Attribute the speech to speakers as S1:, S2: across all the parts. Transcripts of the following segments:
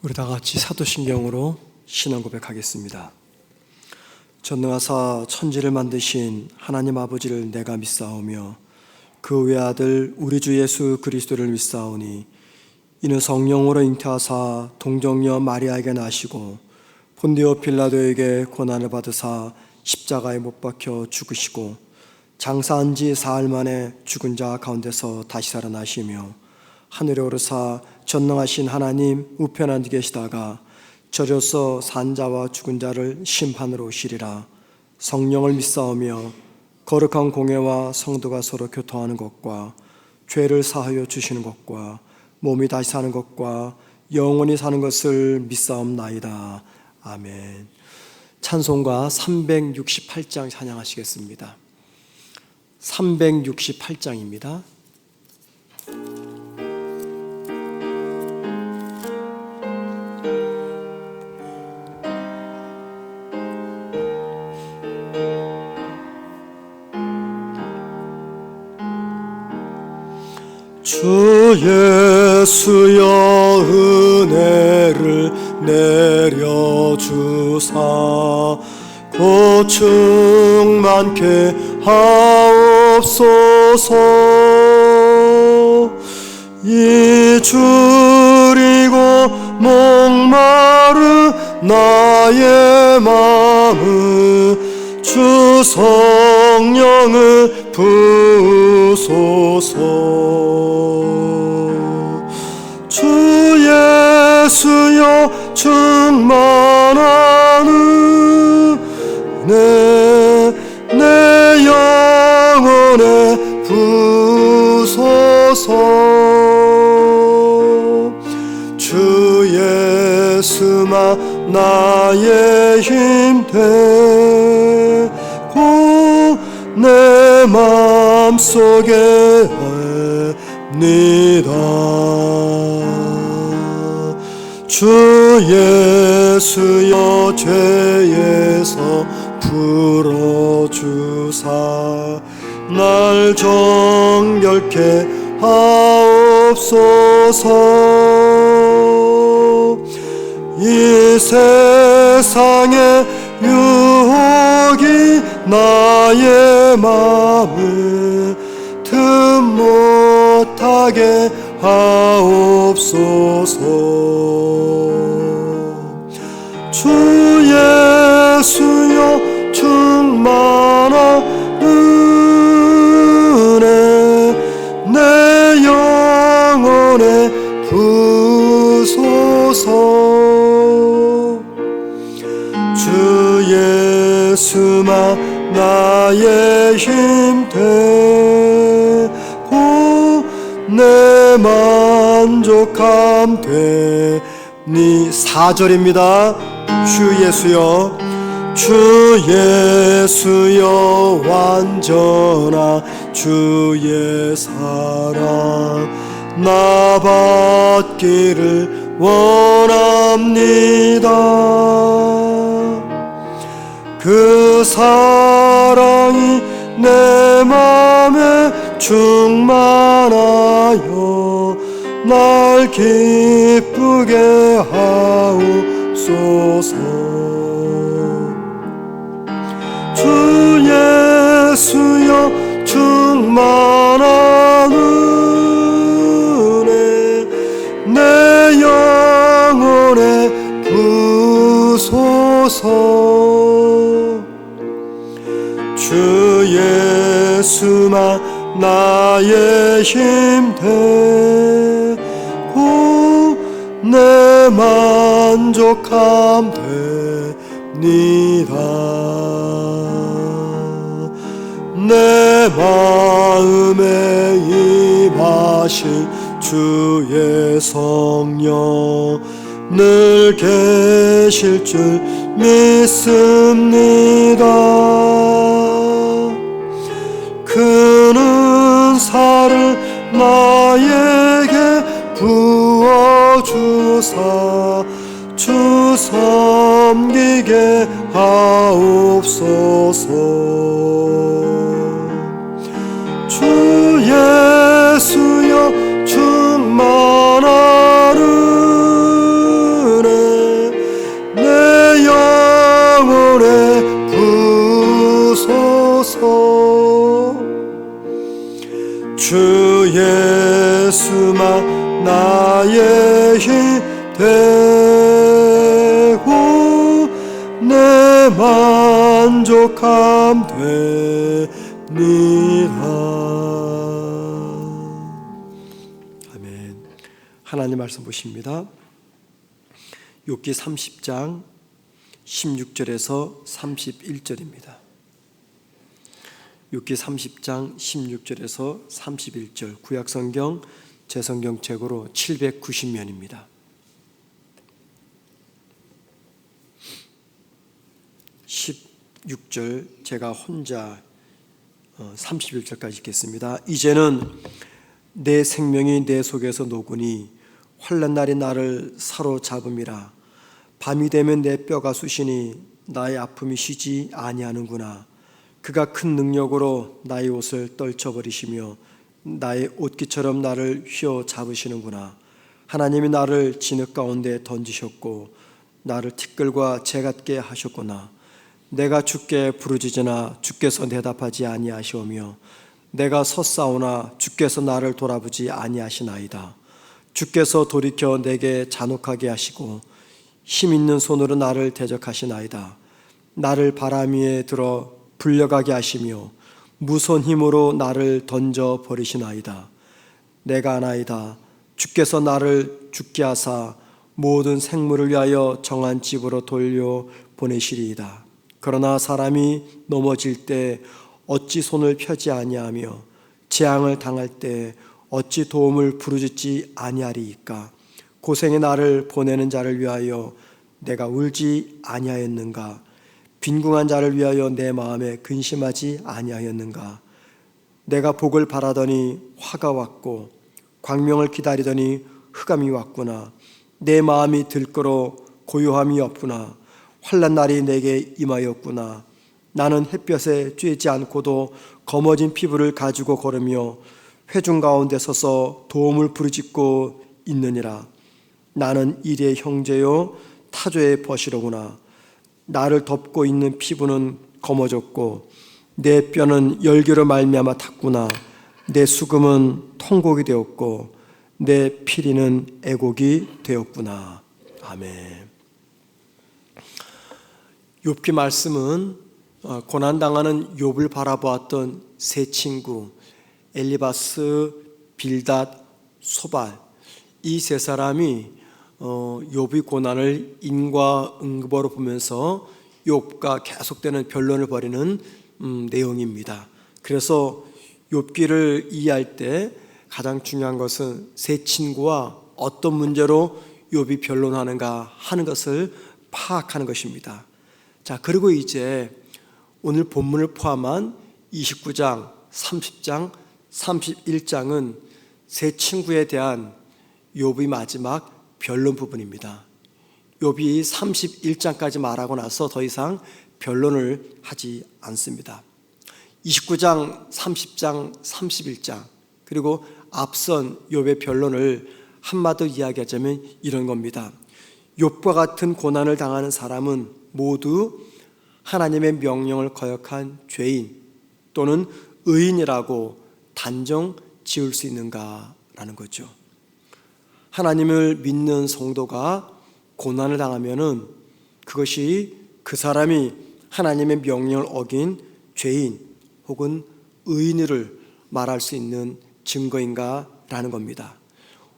S1: 우리 다 같이 사도신경으로 신앙 고백하겠습니다. 전능하사 천지를 만드신 하나님 아버지를 내가 믿사오며 그 외아들 우리 주 예수 그리스도를 믿사오니 이는 성령으로 잉태하사 동정녀 마리아에게 나시고 본디오 빌라도에게 고난을 받으사 십자가에 못 박혀 죽으시고 장사한 지 사흘 만에 죽은 자 가운데서 다시 살아나시며 하늘에 오르사 전능하신 하나님 우편한 데 계시다가 저로서 산 자와 죽은 자를 심판으로 오시리라. 성령을 믿사오며 거룩한 공회와 성도가 서로 교통하는 것과 죄를 사하여 주시는 것과 몸이 다시 사는 것과 영원히 사는 것을 믿사옵나이다. 아멘. 찬송가 368장 찬양하시겠습니다. 368장입니다. 주 예수여 은혜를 내려주사 고충 많게 하옵소서. 이 줄이고 목마른 나의 마음을 주 성령을 부으소서. 주 예수여 충만한 은혜 내 영혼에 부으소서. 주 예수만 나의 힘 되고 내 맘속에 옵니다. 주 예수여 죄에서 풀어주사 날 정결케 하옵소서. 이 세상의 유혹이 나의 마음을 틈 못하게 하옵소서. 주 예수여 충만한 은혜 내 영혼에 부으소서. 주 예수만 나의 힘 되고 내 만족함 되니. 4절입니다. 주 예수여 주 예수여 완전한 주의 사랑 나 받기를 원합니다. 그 사랑이 내 맘에 충만하여 날 기쁘게 하옵소서. 주 예수여 충만한 은혜 내 영혼에 부으소서. 주 예수만 나의 힘 되고 내 만족함 되니다. 내 마음에 임하신 주의 성령 늘 계실 줄 믿습니다. 그는 살을 나에게 부어주사 주 섬기게 하옵소서. 주 예수여 충만한 주 예수만 나의 힘 되고 내 만족함 되니라. 아멘. 하나님 말씀 보십니다. 욥기 30장 16절에서 31절입니다. 욥기 30장 16절에서 31절, 구약성경 제성경책으로 790면입니다. 16절 제가 혼자 31절까지 읽겠습니다. 이제는 내 생명이 내 속에서 녹으니 환난 날이 나를 사로잡음이라. 밤이 되면 내 뼈가 쑤시니 나의 아픔이 쉬지 아니하는구나. 그가 큰 능력으로 나의 옷을 떨쳐버리시며 나의 옷깃처럼 나를 휘어잡으시는구나. 하나님이 나를 진흙 가운데 던지셨고 나를 티끌과 재 같게 하셨구나. 내가 주께 부르짖으나 주께서 대답하지 아니하시오며 내가 섰사오나 주께서 나를 돌아보지 아니하시나이다. 주께서 돌이켜 내게 잔혹하게 하시고 힘 있는 손으로 나를 대적하시나이다. 나를 바람 위에 들어 불려가게 하시며 무서운 힘으로 나를 던져 버리시나이다. 내가 아나이다. 주께서 나를 죽게 하사 모든 생물을 위하여 정한 집으로 돌려 보내시리이다. 그러나 사람이 넘어질 때 어찌 손을 펴지 아니하며 재앙을 당할 때 어찌 도움을 부르짖지 아니하리이까. 고생의 나를 보내는 자를 위하여 내가 울지 아니하였는가. 빈궁한 자를 위하여 내 마음에 근심하지 아니하였는가. 내가 복을 바라더니 화가 왔고 광명을 기다리더니 흑암이 왔구나. 내 마음이 들끓어 고요함이 없구나. 환난 날이 내게 임하였구나. 나는 햇볕에 쬐지 않고도 검어진 피부를 가지고 걸으며 회중 가운데 서서 도움을 부르짖고 있느니라. 나는 일의 형제요 타조의 벗이로구나. 나를 덮고 있는 피부는 검어졌고 내 뼈는 열기로 말미암아 탔구나. 내 수금은 통곡이 되었고 내 피리는 애곡이 되었구나. 아멘. 욥기 말씀은 고난당하는 욥을 바라보았던 세 친구 엘리바스, 빌닷, 소발, 이 세 사람이 욥의 고난을 인과응보로 보면서 욥과 계속되는 변론을 벌이는 내용입니다. 그래서 욥기를 이해할 때 가장 중요한 것은 세 친구와 어떤 문제로 욥이 변론하는가 하는 것을 파악하는 것입니다. 자, 그리고 이제 오늘 본문을 포함한 29장, 30장, 31장은 세 친구에 대한 욥의 마지막 변론 부분입니다. 욥이 31장까지 말하고 나서 더 이상 변론을 하지 않습니다. 29장, 30장, 31장 그리고 앞선 욥의 변론을 한마디로 이야기하자면 이런 겁니다. 욥과 같은 고난을 당하는 사람은 모두 하나님의 명령을 거역한 죄인 또는 의인이라고 단정 지을 수 있는가라는 거죠. 하나님을 믿는 성도가 고난을 당하면은 그것이 그 사람이 하나님의 명령을 어긴 죄인 혹은 의인을 말할 수 있는 증거인가라는 겁니다.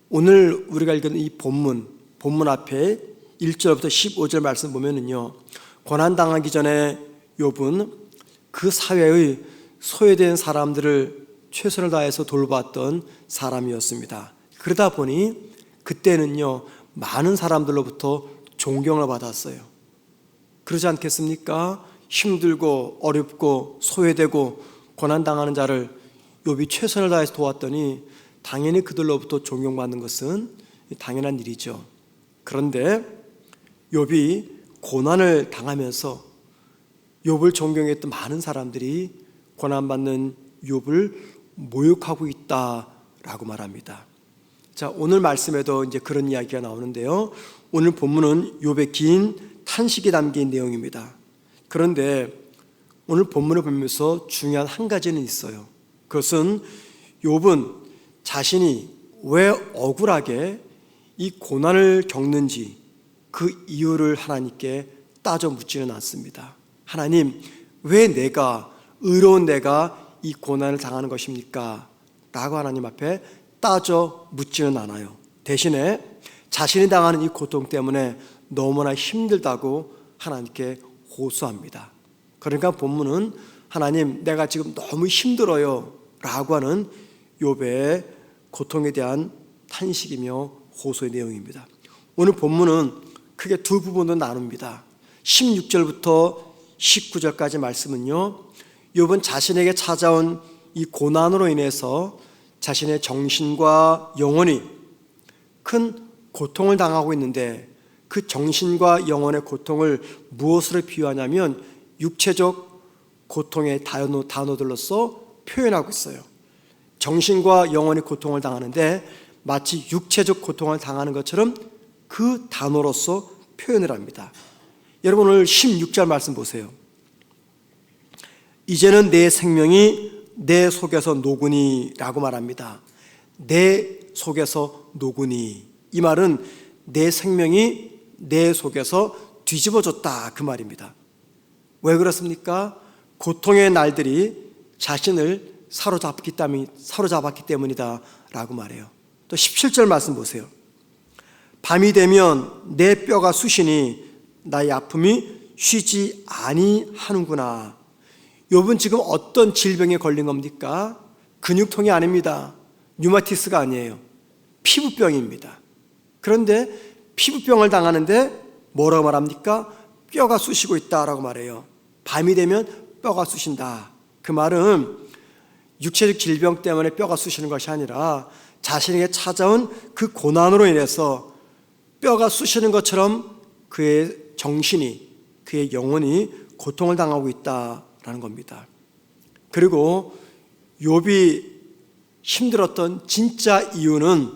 S1: 오늘 우리가 읽은 이 본문 앞에 1절부터 15절 말씀 보면은요, 고난 당하기 전에 욥은 그 사회의 소외된 사람들을 최선을 다해서 돌봤던 사람이었습니다. 그러다 보니 그때는요 많은 사람들로부터 존경을 받았어요. 그러지 않겠습니까? 힘들고 어렵고 소외되고 고난당하는 자를 욥이 최선을 다해서 도왔더니 당연히 그들로부터 존경받는 것은 당연한 일이죠. 그런데 욥이 고난을 당하면서 욥을 존경했던 많은 사람들이 고난받는 욥을 모욕하고 있다라고 말합니다. 자, 오늘 말씀에도 이제 그런 이야기가 나오는데요. 오늘 본문은 욥의 긴 탄식이 담긴 내용입니다. 그런데 오늘 본문을 보면서 중요한 한 가지는 있어요. 그것은 욥은 자신이 왜 억울하게 이 고난을 겪는지 그 이유를 하나님께 따져 묻지는 않습니다. 하나님, 왜 의로운 내가 이 고난을 당하는 것입니까? 라고 하나님 앞에 따져 묻지는 않아요. 대신에 자신이 당하는 이 고통 때문에 너무나 힘들다고 하나님께 호소합니다. 그러니까 본문은 하나님, 내가 지금 너무 힘들어요 라고 하는 욥의 고통에 대한 탄식이며 호소의 내용입니다. 오늘 본문은 크게 두 부분으로 나눕니다. 16절부터 19절까지 말씀은요, 욥은 자신에게 찾아온 이 고난으로 인해서 자신의 정신과 영혼이 큰 고통을 당하고 있는데, 그 정신과 영혼의 고통을 무엇으로 비유하냐면 육체적 고통의 단어들로서 표현하고 있어요. 정신과 영혼의 고통을 당하는데 마치 육체적 고통을 당하는 것처럼 그 단어로서 표현을 합니다. 여러분, 오늘 16절 말씀 보세요. 이제는 내 생명이 내 속에서 녹으니 라고 말합니다. 내 속에서 녹으니, 이 말은 내 생명이 내 속에서 뒤집어졌다 그 말입니다. 왜 그렇습니까? 고통의 날들이 자신을 사로잡았기 때문이다 라고 말해요. 또 17절 말씀 보세요. 밤이 되면 내 뼈가 쑤시니 나의 아픔이 쉬지 아니하는구나. 욥은 지금 어떤 질병에 걸린 겁니까? 근육통이 아닙니다. 류마티스가 아니에요. 피부병입니다. 그런데 피부병을 당하는데 뭐라고 말합니까? 뼈가 쑤시고 있다라고 말해요. 밤이 되면 뼈가 쑤신다. 그 말은 육체적 질병 때문에 뼈가 쑤시는 것이 아니라 자신에게 찾아온 그 고난으로 인해서 뼈가 쑤시는 것처럼 그의 정신이, 그의 영혼이 고통을 당하고 있다라는 겁니다. 그리고 욥이 힘들었던 진짜 이유는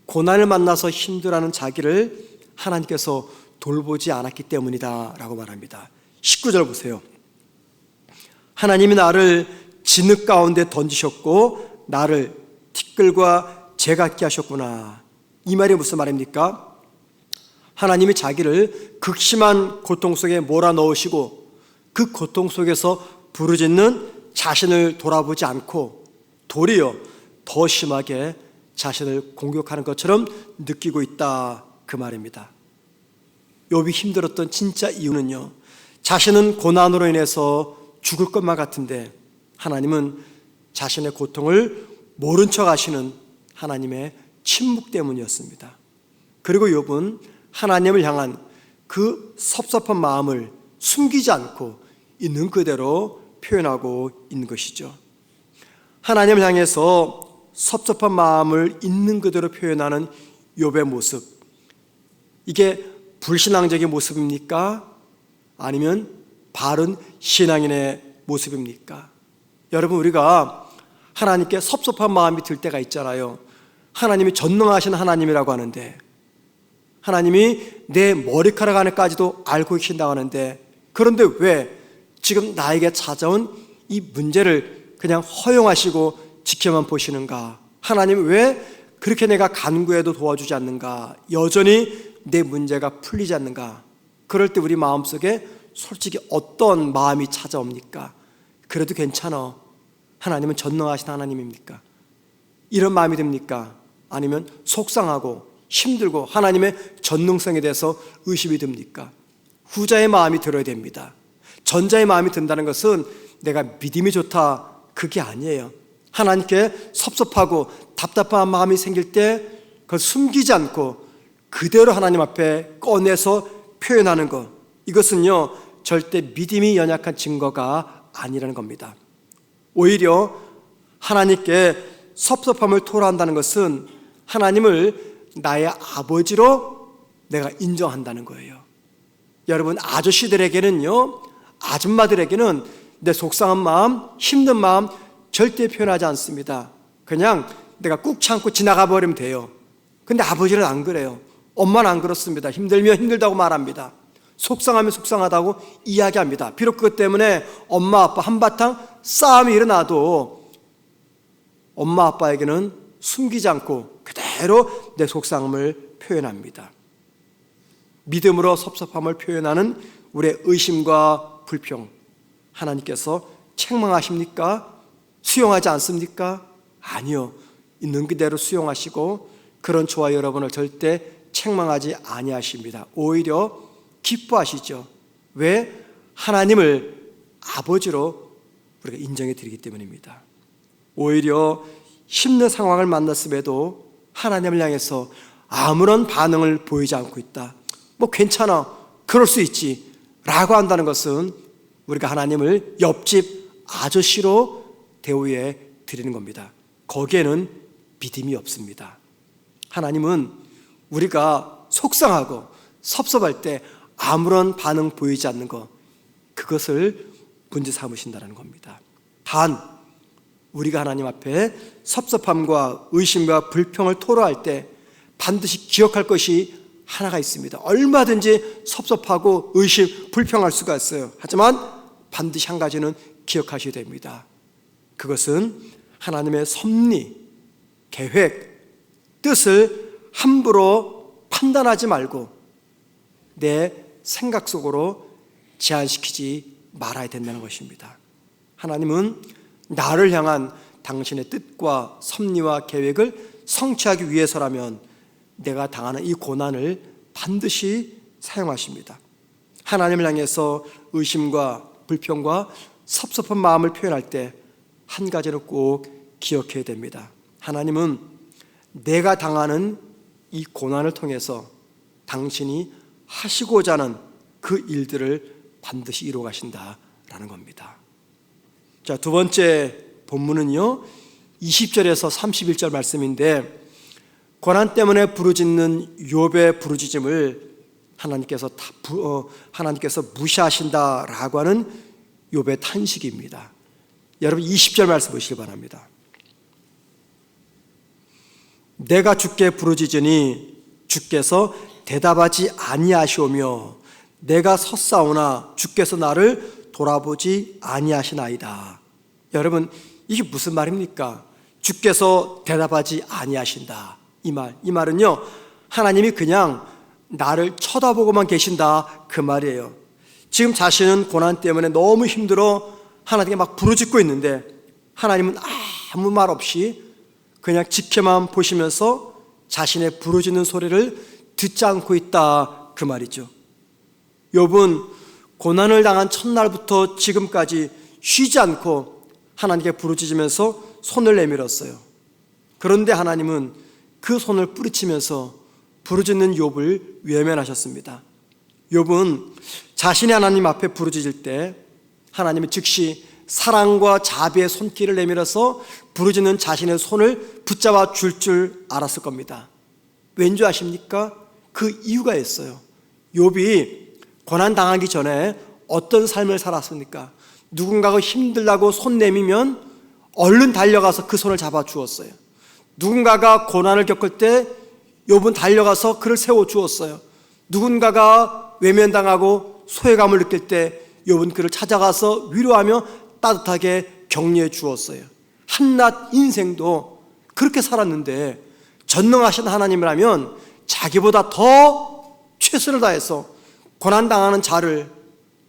S1: 고난을 만나서 힘들어하는 자기를 하나님께서 돌보지 않았기 때문이다 라고 말합니다. 19절 보세요. 하나님이 나를 진흙 가운데 던지셨고 나를 티끌과 재 같게 하셨구나. 이 말이 무슨 말입니까? 하나님이 자기를 극심한 고통 속에 몰아넣으시고 그 고통 속에서 부르짖는 자신을 돌아보지 않고 도리어 더 심하게 자신을 공격하는 것처럼 느끼고 있다 그 말입니다. 욥이 힘들었던 진짜 이유는요, 자신은 고난으로 인해서 죽을 것만 같은데 하나님은 자신의 고통을 모른 척 하시는 하나님의 침묵 때문이었습니다. 그리고 욥은 하나님을 향한 그 섭섭한 마음을 숨기지 않고 있는 그대로 표현하고 있는 것이죠. 하나님을 향해서 섭섭한 마음을 있는 그대로 표현하는 욥의 모습, 이게 불신앙적인 모습입니까? 아니면 바른 신앙인의 모습입니까? 여러분, 우리가 하나님께 섭섭한 마음이 들 때가 있잖아요. 하나님이 전능하신 하나님이라고 하는데, 하나님이 내 머리카락 안에까지도 알고 계신다고 하는데, 그런데 왜 지금 나에게 찾아온 이 문제를 그냥 허용하시고 지켜만 보시는가? 하나님 왜 그렇게 내가 간구해도 도와주지 않는가? 여전히 내 문제가 풀리지 않는가? 그럴 때 우리 마음속에 솔직히 어떤 마음이 찾아옵니까? 그래도 괜찮아, 하나님은 전능하신 하나님입니까? 이런 마음이 듭니까? 아니면 속상하고 힘들고 하나님의 전능성에 대해서 의심이 듭니까? 후자의 마음이 들어야 됩니다. 전자의 마음이 든다는 것은 내가 믿음이 좋다, 그게 아니에요. 하나님께 섭섭하고 답답한 마음이 생길 때 그걸 숨기지 않고 그대로 하나님 앞에 꺼내서 표현하는 것, 이것은요 절대 믿음이 연약한 증거가 아니라는 겁니다. 오히려 하나님께 섭섭함을 토로한다는 것은 하나님을 나의 아버지로 내가 인정한다는 거예요. 여러분, 아저씨들에게는요, 아줌마들에게는 내 속상한 마음, 힘든 마음 절대 표현하지 않습니다. 그냥 내가 꾹 참고 지나가 버리면 돼요. 근데 아버지는 안 그래요. 엄마는 안 그렇습니다. 힘들면 힘들다고 말합니다. 속상하면 속상하다고 이야기합니다. 비록 그것 때문에 엄마 아빠 한바탕 싸움이 일어나도 엄마 아빠에게는 숨기지 않고 그대로 내 속상함을 표현합니다. 믿음으로 섭섭함을 표현하는 우리의 의심과 불평, 하나님께서 책망하십니까? 수용하지 않습니까? 아니요. 있는 그대로 수용하시고 그런 저와 여러분을 절대 책망하지 아니하십니다. 오히려 기뻐하시죠. 왜? 하나님을 아버지로 우리가 인정해 드리기 때문입니다. 오히려 힘든 상황을 만났음에도 하나님을 향해서 아무런 반응을 보이지 않고 있다. 뭐 괜찮아, 그럴 수 있지 라고 한다는 것은 우리가 하나님을 옆집 아저씨로 대우해 드리는 겁니다. 거기에는 믿음이 없습니다. 하나님은 우리가 속상하고 섭섭할 때 아무런 반응 보이지 않는 것, 그것을 문제 삼으신다는 겁니다. 단 우리가 하나님 앞에 섭섭함과 의심과 불평을 토로할 때 반드시 기억할 것이 하나가 있습니다. 얼마든지 섭섭하고 의심, 불평할 수가 있어요. 하지만 반드시 한 가지는 기억하셔야 됩니다. 그것은 하나님의 섭리, 계획, 뜻을 함부로 판단하지 말고 내 생각 속으로 제한시키지 말아야 된다는 것입니다. 하나님은 나를 향한 당신의 뜻과 섭리와 계획을 성취하기 위해서라면 내가 당하는 이 고난을 반드시 사용하십니다. 하나님을 향해서 의심과 불평과 섭섭한 마음을 표현할 때 한 가지를 꼭 기억해야 됩니다. 하나님은 내가 당하는 이 고난을 통해서 당신이 하시고자 하는 그 일들을 반드시 이루어 가신다라는 겁니다. 자, 두 번째 본문은요 20절에서 31절 말씀인데, 고난 때문에 부르짖는 욥의 부르짖음을 하나님께서 무시하신다라고 하는 욥의 탄식입니다. 여러분 20절 말씀 보시기 바랍니다. 내가 주께 부르짖으니 주께서 대답하지 아니하시오며 내가 섰사오나 주께서 나를 돌아보지 아니하시나이다. 여러분 이게 무슨 말입니까? 주께서 대답하지 아니하신다. 이 말은요 하나님이 그냥 나를 쳐다보고만 계신다 그 말이에요. 지금 자신은 고난 때문에 너무 힘들어 하나님께 막 부르짖고 있는데 하나님은 아무 말 없이 그냥 지켜만 보시면서 자신의 부르짖는 소리를 듣지 않고 있다 그 말이죠. 욥은 고난을 당한 첫날부터 지금까지 쉬지 않고 하나님께 부르짖으면서 손을 내밀었어요. 그런데 하나님은 그 손을 뿌리치면서 부르짖는 욥을 외면하셨습니다. 욥은 자신이 하나님 앞에 부르짖을 때 하나님은 즉시 사랑과 자비의 손길을 내밀어서 부르짖는 자신의 손을 붙잡아 줄 알았을 겁니다. 왠지 아십니까? 그 이유가 있어요. 욥이 고난 당하기 전에 어떤 삶을 살았습니까? 누군가가 힘들다고 손 내밀면 얼른 달려가서 그 손을 잡아 주었어요. 누군가가 고난을 겪을 때 욥은 달려가서 그를 세워 주었어요. 누군가가 외면당하고 소외감을 느낄 때 욥은 그를 찾아가서 위로하며 따뜻하게 격려해 주었어요. 한낱 인생도 그렇게 살았는데 전능하신 하나님이라면 자기보다 더 최선을 다해서 고난당하는 자를,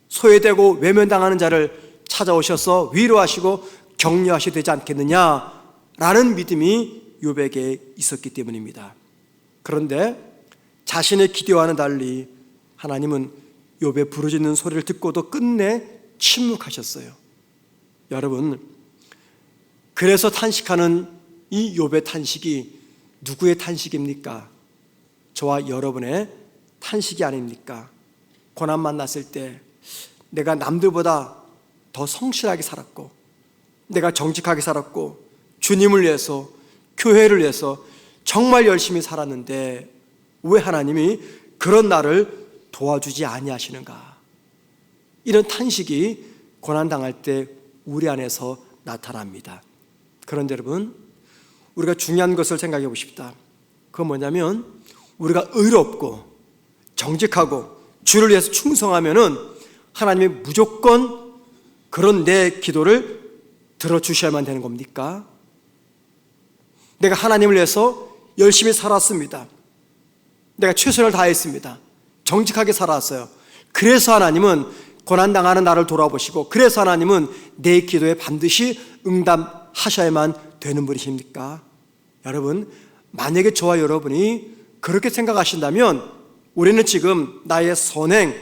S1: 소외되고 외면당하는 자를 찾아오셔서 위로하시고 격려하셔야 되지 않겠느냐라는 믿음이 욥에게 있었기 때문입니다. 그런데 자신의 기대와는 달리 하나님은 욥의 부르짖는 소리를 듣고도 끝내 침묵하셨어요. 여러분, 그래서 탄식하는 이 욥의 탄식이 누구의 탄식입니까? 저와 여러분의 탄식이 아닙니까? 고난 만났을 때 내가 남들보다 더 성실하게 살았고, 내가 정직하게 살았고, 주님을 위해서, 교회를 위해서 정말 열심히 살았는데 왜 하나님이 그런 나를 도와주지 아니하시는가? 이런 탄식이 고난당할 때 우리 안에서 나타납니다. 그런데 여러분, 우리가 중요한 것을 생각해 보십시다. 그건 뭐냐면 우리가 의롭고 정직하고 주를 위해서 충성하면은 하나님이 무조건 그런 내 기도를 들어주셔야만 되는 겁니까? 내가 하나님을 위해서 열심히 살았습니다. 내가 최선을 다했습니다. 정직하게 살았어요. 그래서 하나님은 고난당하는 나를 돌아보시고, 그래서 하나님은 내 기도에 반드시 응답하셔야만 되는 분이십니까? 여러분, 만약에 저와 여러분이 그렇게 생각하신다면 우리는 지금 나의 선행,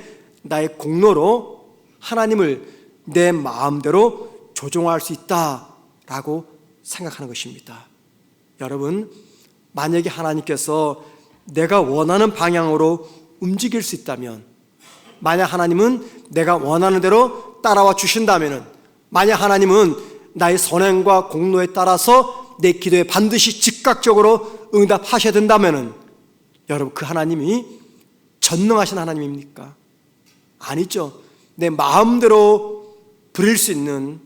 S1: 나의 공로로 하나님을 내 마음대로 조종할 수 있다라고 생각하는 것입니다. 여러분, 만약에 하나님께서 내가 원하는 방향으로 움직일 수 있다면, 만약 하나님은 내가 원하는 대로 따라와 주신다면, 만약 하나님은 나의 선행과 공로에 따라서 내 기도에 반드시 즉각적으로 응답하셔야 된다면, 여러분, 그 하나님이 전능하신 하나님입니까? 아니죠. 내 마음대로 부릴 수 있는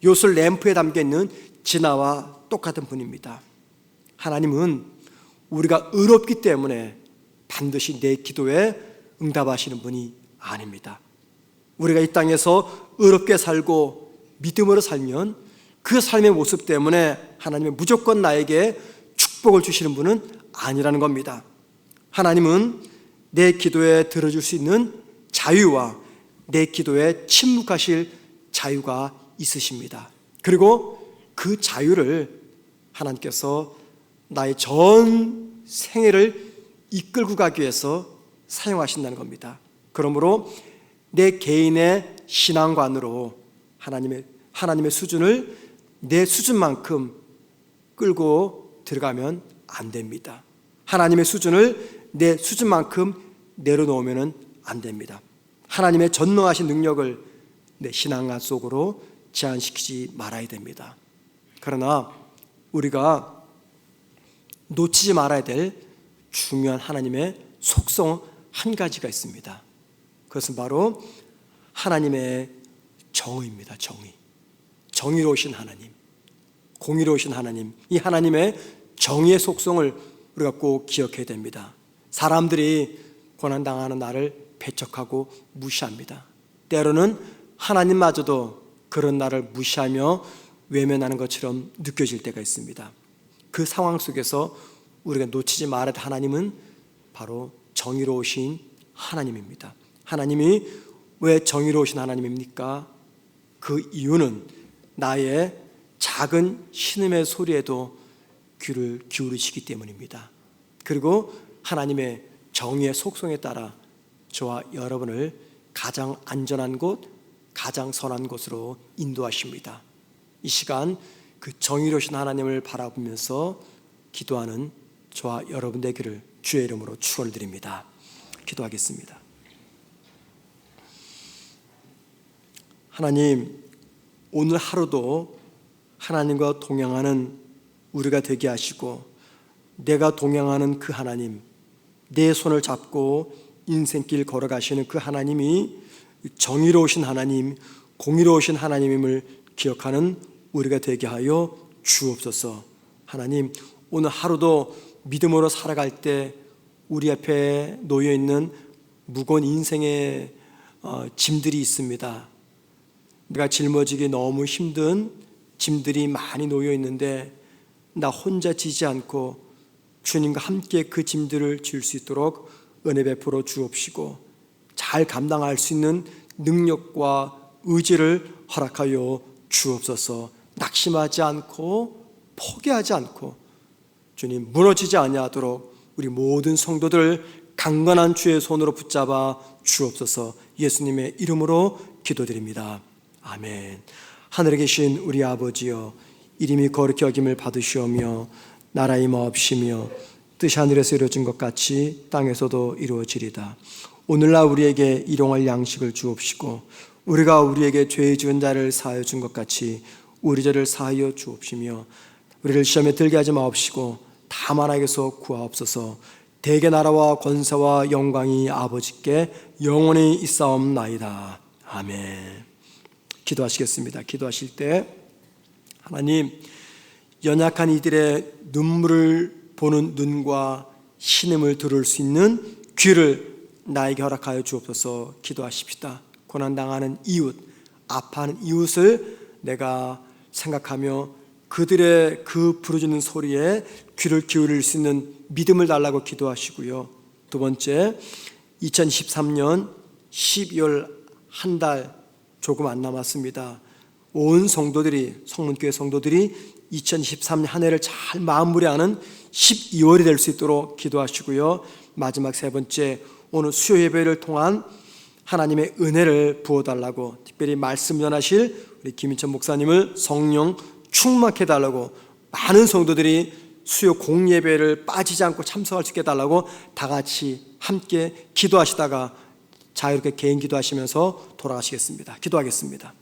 S1: 요술 램프에 담겨있는 진화와 똑같은 분입니다. 하나님은 우리가 의롭기 때문에 반드시 내 기도에 응답하시는 분이 아닙니다. 우리가 이 땅에서 의롭게 살고 믿음으로 살면 그 삶의 모습 때문에 하나님은 무조건 나에게 축복을 주시는 분은 아니라는 겁니다. 하나님은 내 기도에 들어줄 수 있는 자유와 내 기도에 침묵하실 자유가 있으십니다. 그리고 그 자유를 하나님께서 나의 전 생애를 이끌고 가기 위해서 사용하신다는 겁니다. 그러므로 내 개인의 신앙관으로 하나님의 수준을 내 수준만큼 끌고 들어가면 안 됩니다. 하나님의 수준을 내 수준만큼 내려놓으면 안 됩니다. 하나님의 전능하신 능력을 내 신앙관 속으로 제한시키지 말아야 됩니다. 그러나 우리가 놓치지 말아야 될 중요한 하나님의 속성 한 가지가 있습니다. 그것은 바로 하나님의 정의입니다. 정의로우신 하나님, 공의로우신 하나님, 이 하나님의 정의의 속성을 우리가 꼭 기억해야 됩니다. 사람들이 고난당하는 나를 배척하고 무시합니다. 때로는 하나님마저도 그런 나를 무시하며 외면하는 것처럼 느껴질 때가 있습니다. 그 상황 속에서 우리가 놓치지 말아야 할 하나님은 바로 정의로우신 하나님입니다. 하나님이 왜 정의로우신 하나님입니까? 그 이유는 나의 작은 신음의 소리에도 귀를 기울이시기 때문입니다. 그리고 하나님의 정의의 속성에 따라 저와 여러분을 가장 안전한 곳, 가장 선한 곳으로 인도하십니다. 이 시간 그 정의로우신 하나님을 바라보면서 기도하는 저와 여러분 되기를 주의 이름으로 축원을 드립니다. 기도하겠습니다. 하나님, 오늘 하루도 하나님과 동행하는 우리가 되게 하시고, 내가 동행하는 그 하나님, 내 손을 잡고 인생길 걸어가시는 그 하나님이 정의로우신 하나님, 공의로우신 하나님임을 기억하는 우리가 되게 하여 주옵소서. 하나님, 오늘 하루도 믿음으로 살아갈 때 우리 앞에 놓여있는 무거운 인생의 짐들이 있습니다. 내가 짊어지기 너무 힘든 짐들이 많이 놓여있는데 나 혼자 지지 않고 주님과 함께 그 짐들을 질 수 있도록 은혜 베풀어 주옵시고, 잘 감당할 수 있는 능력과 의지를 허락하여 주옵소서. 낙심하지 않고 포기하지 않고 주님 무너지지 아니하도록 우리 모든 성도들 강건한 주의 손으로 붙잡아 주옵소서. 예수님의 이름으로 기도드립니다. 아멘. 하늘에 계신 우리 아버지여, 이름이 거룩히 여김을 받으시오며 나라의 마옵시며 뜻이 하늘에서 이루어진 것 같이 땅에서도 이루어지리다. 오늘날 우리에게 일용할 양식을 주옵시고, 우리가 우리에게 죄 지은 자를 사하여 준 것 같이 우리 죄를 사하여 주옵시며, 우리를 시험에 들게 하지 마옵시고 다만 악에서 구하옵소서. 대개 나라와 권세와 영광이 아버지께 영원히 있사옵나이다. 아멘. 기도하시겠습니다. 기도하실 때 하나님, 연약한 이들의 눈물을 보는 눈과 신음을 들을 수 있는 귀를 나에게 허락하여 주옵소서. 기도하십시다. 고난당하는 이웃, 아파하는 이웃을 내가 생각하며 그들의 그 부르짖는 소리에 귀를 기울일 수 있는 믿음을 달라고 기도하시고요. 두 번째, 2023년 12월 한 달 조금 안 남았습니다. 온 성도들이, 성문교회 성도들이 2023년 한 해를 잘 마무리하는 12월이 될 수 있도록 기도하시고요. 마지막 세 번째, 오늘 수요 예배를 통한 하나님의 은혜를 부어달라고, 특별히 말씀 전하실 우리 김인천 목사님을 성령 충만케 해달라고, 많은 성도들이 수요 공예배를 빠지지 않고 참석할 수 있게 해달라고 다 같이 함께 기도하시다가 자유롭게 개인 기도하시면서 돌아가시겠습니다. 기도하겠습니다.